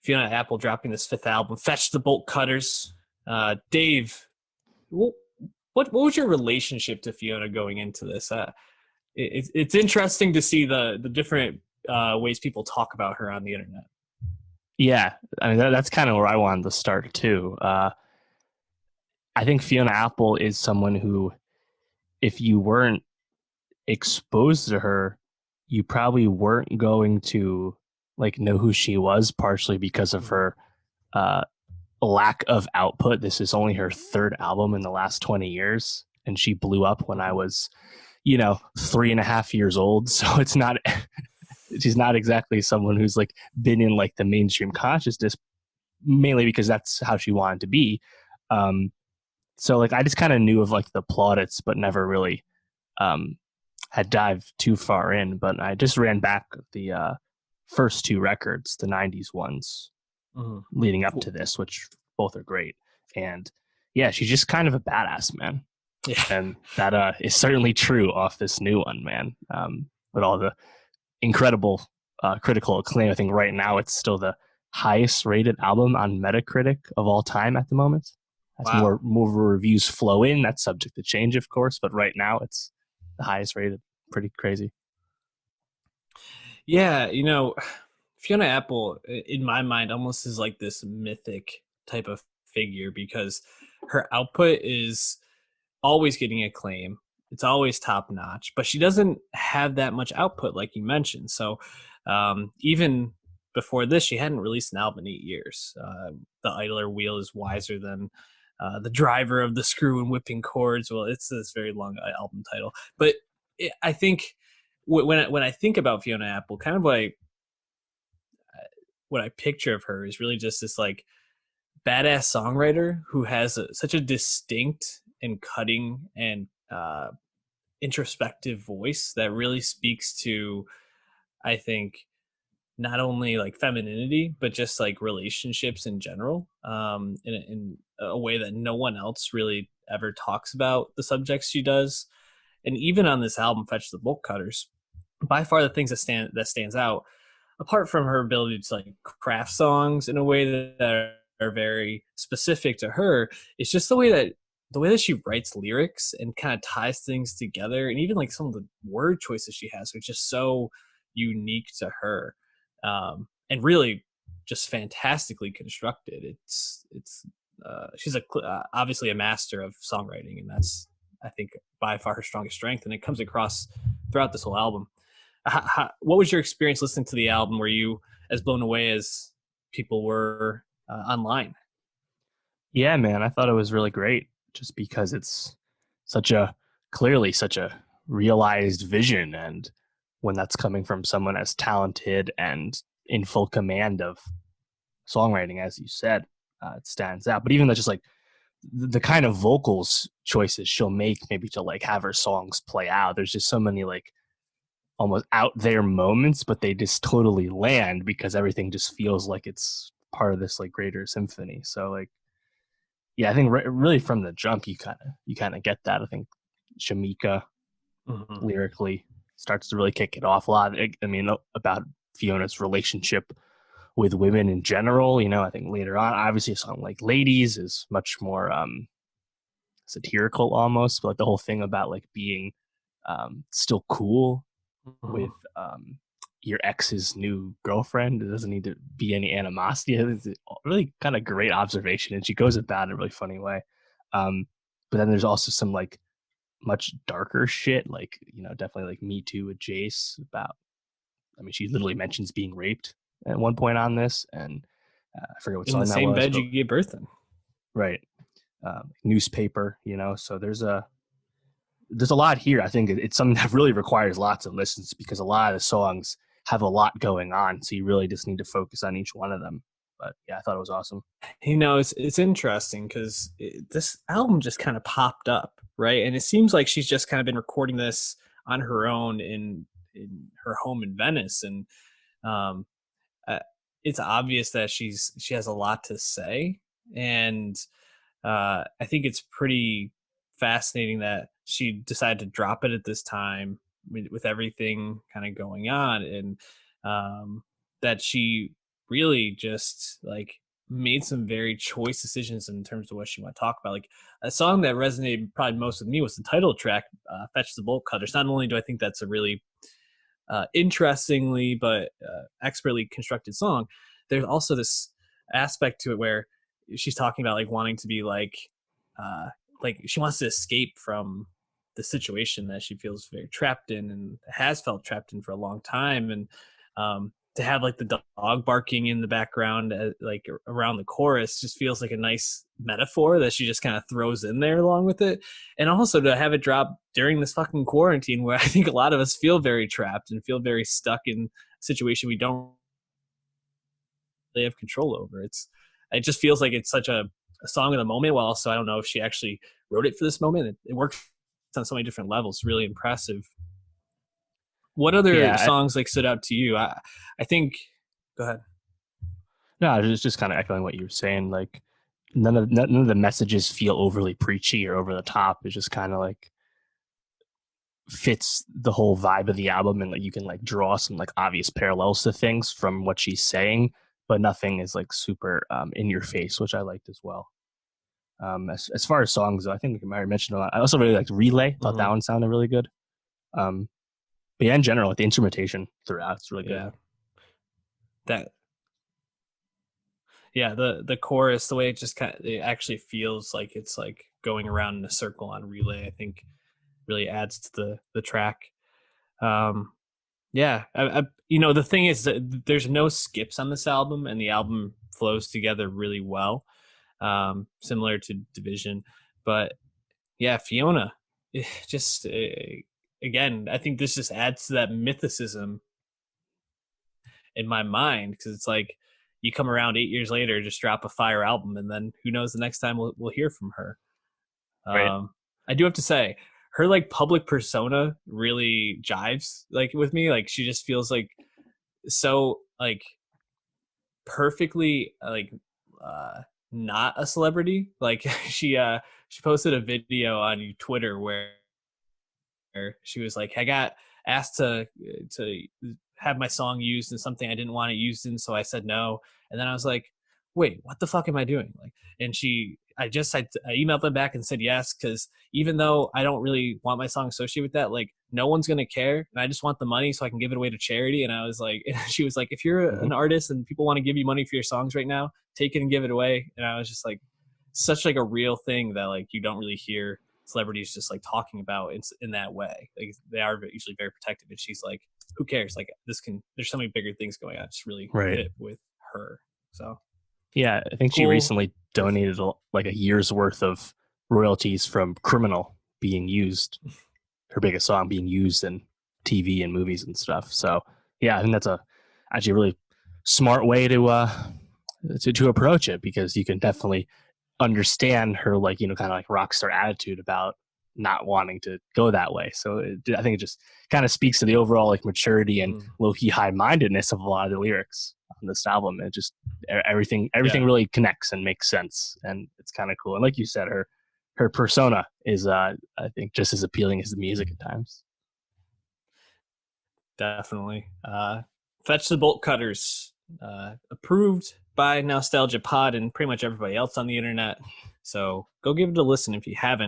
Fiona Apple dropping this fifth album, Fetch the Bolt Cutters. Dave, what was your relationship to Fiona going into this? It's interesting to see the different ways people talk about her on the internet. Yeah, I mean that's kind of where I wanted to start too. I think Fiona Apple is someone who, if you weren't exposed to her, you probably weren't going to like know who she was, partially because of her uh, lack of output. This is only her third album in the last 20 years, and she blew up when I was, 3.5 years old. So it's not, she's not exactly someone who's like been in like the mainstream consciousness, mainly because that's how she wanted to be. So like I just kind of knew of like the plaudits, but never really had dived too far in. But I just ran back the first two records, the 90s ones, leading up to this, which both are great. And yeah, she's just kind of a badass, man. Yeah. And that is certainly true off this new one, man. But all the incredible critical acclaim. I think right now it's still the highest rated album on Metacritic of all time at the moment. As Wow. more reviews flow in, that's subject to change, of course. But right now it's the highest rated. Pretty crazy. Yeah, Fiona Apple, in my mind, almost is like this mythic type of figure because her output is always getting acclaim. It's always top notch, but she doesn't have that much output, like you mentioned. So even before this, she hadn't released an album in 8 years. The idler wheel is wiser than the driver of the screw and whipping chords. Well, it's this very long album title, but I think when I think about Fiona Apple, kind of like what I picture of her is really just this like badass songwriter who has such a distinct and cutting and introspective voice that really speaks to, I think, not only like femininity but just like relationships in general, in a way that no one else really ever talks about the subjects she does. And even on this album, Fetch the Bolt Cutters, by far the things that stands out, apart from her ability to like craft songs in a way that are very specific to her, it's just the way that she writes lyrics and kind of ties things together, and even like some of the word choices she has are just so unique to her, and really just fantastically constructed. She's obviously a master of songwriting, and that's, I think, by far her strongest strength, and it comes across throughout this whole album. What was your experience listening to the album? Were you as blown away as people were online? Yeah, man, I thought it was really great just because it's such a clearly such a realized vision. And when that's coming from someone as talented and in full command of songwriting, as you said, it stands out. But even though just like the kind of vocals choices she'll make, maybe to like have her songs play out, there's just so many like almost out there moments, but they just totally land because everything just feels like it's part of this like greater symphony. So like, yeah, I think really from the jump, you kind of get that. I think Shamika Mm-hmm. lyrically starts to really kick it off a lot. I mean, about Fiona's relationship with women in general. I think later on, obviously, a song like "Ladies" is much more satirical almost, but like the whole thing about like being still cool Mm-hmm. with your ex's new girlfriend. There doesn't need to be any animosity. It's a really kind of great observation, and she goes about it in a really funny way. But then there's also some like much darker shit, like definitely like Me Too with Jace. About, I mean, she literally mentions being raped at one point on this, and I forget what In the song that same was, bed but you gave birth in. right, newspaper. So there's a lot here. I think it's something that really requires lots of listens because a lot of the songs have a lot going on. So you really just need to focus on each one of them. But yeah, I thought it was awesome. It's interesting because this album just kind of popped up, right? And it seems like she's just kind of been recording this on her own in her home in Venice, and um, uh, it's obvious that she has a lot to say, and I think it's pretty fascinating that she decided to drop it at this time with everything kind of going on, and that she really just like made some very choice decisions in terms of what she want to talk about. Like a song that resonated probably most with me was the title track, "Fetch the Bolt Cutters." Not only do I think that's a really interestingly but expertly constructed song, there's also this aspect to it where she's talking about like wanting to be like she wants to escape from the situation that she feels very trapped in and has felt trapped in for a long time. And to have like the dog barking in the background, like around the chorus, just feels like a nice metaphor that she just kind of throws in there along with it. And also to have it drop during this fucking quarantine where I think a lot of us feel very trapped and feel very stuck in a situation we don't really have control over. It just feels like it's such a song of the moment. While also I don't know if she actually wrote it for this moment. It works on so many different levels. Really impressive. What other Yeah, songs like stood out to you? I think. Go ahead. no, I was just kind of echoing what you were saying. Like none of the messages feel overly preachy or over the top. It just kind of like fits the whole vibe of the album, and like you can like draw some like obvious parallels to things from what she's saying, but nothing is like super in your face, which I liked as well. As far as songs, though, I think I already mentioned a lot. I also really liked Relay. Thought that Mm-hmm. one sounded really good. Um, but yeah, in general, like the instrumentation throughout, it's really good. Yeah. That. Yeah. The chorus, the way it just kind of, it actually feels like it's like going around in a circle on Relay. I think really adds to the track. Um, yeah. The thing is that there's no skips on this album, and the album flows together really well. Similar to Division, but yeah, Fiona, just again, I think this just adds to that mythicism in my mind because it's like you come around 8 years later, just drop a fire album, and then who knows the next time we'll hear from her. Right. I do have to say, her like public persona really jives like with me. Like she just feels like so like perfectly like uh not a celebrity. Like she posted a video on Twitter where she was like, I got asked to have my song used in something I didn't want it used in, so I said no. And then I was like, wait, what the fuck am I doing? Like, and I emailed them back and said yes, because even though I don't really want my song associated with that, like no one's gonna care, and I just want the money so I can give it away to charity. And I was like, and she was like, if you're Mm-hmm. an artist and people want to give you money for your songs right now, take it and give it away. And I was just like, such like a real thing that like you don't really hear celebrities just like talking about in that way. Like they are usually very protective, and she's like, who cares? Like there's so many bigger things going on. Just really Right. fit with her. So Yeah, I think she cool. recently donated like a year's worth of royalties from Criminal being used, her biggest song being used in TV and movies and stuff. So yeah, I think that's a actually a really smart way to approach it, because you can definitely understand her like kind of like rock star attitude about not wanting to go that way. So I think it just kind of speaks to the overall like maturity and Mm-hmm. low key high mindedness of a lot of the lyrics on this album. And just everything Yeah, really connects and makes sense, and it's kind of cool. And like you said, her persona is I think just as appealing as the music at times. definitely. Fetch the Bolt Cutters, approved by Nowstalgia Pod and pretty much everybody else on the internet. So go give it a listen if you haven't.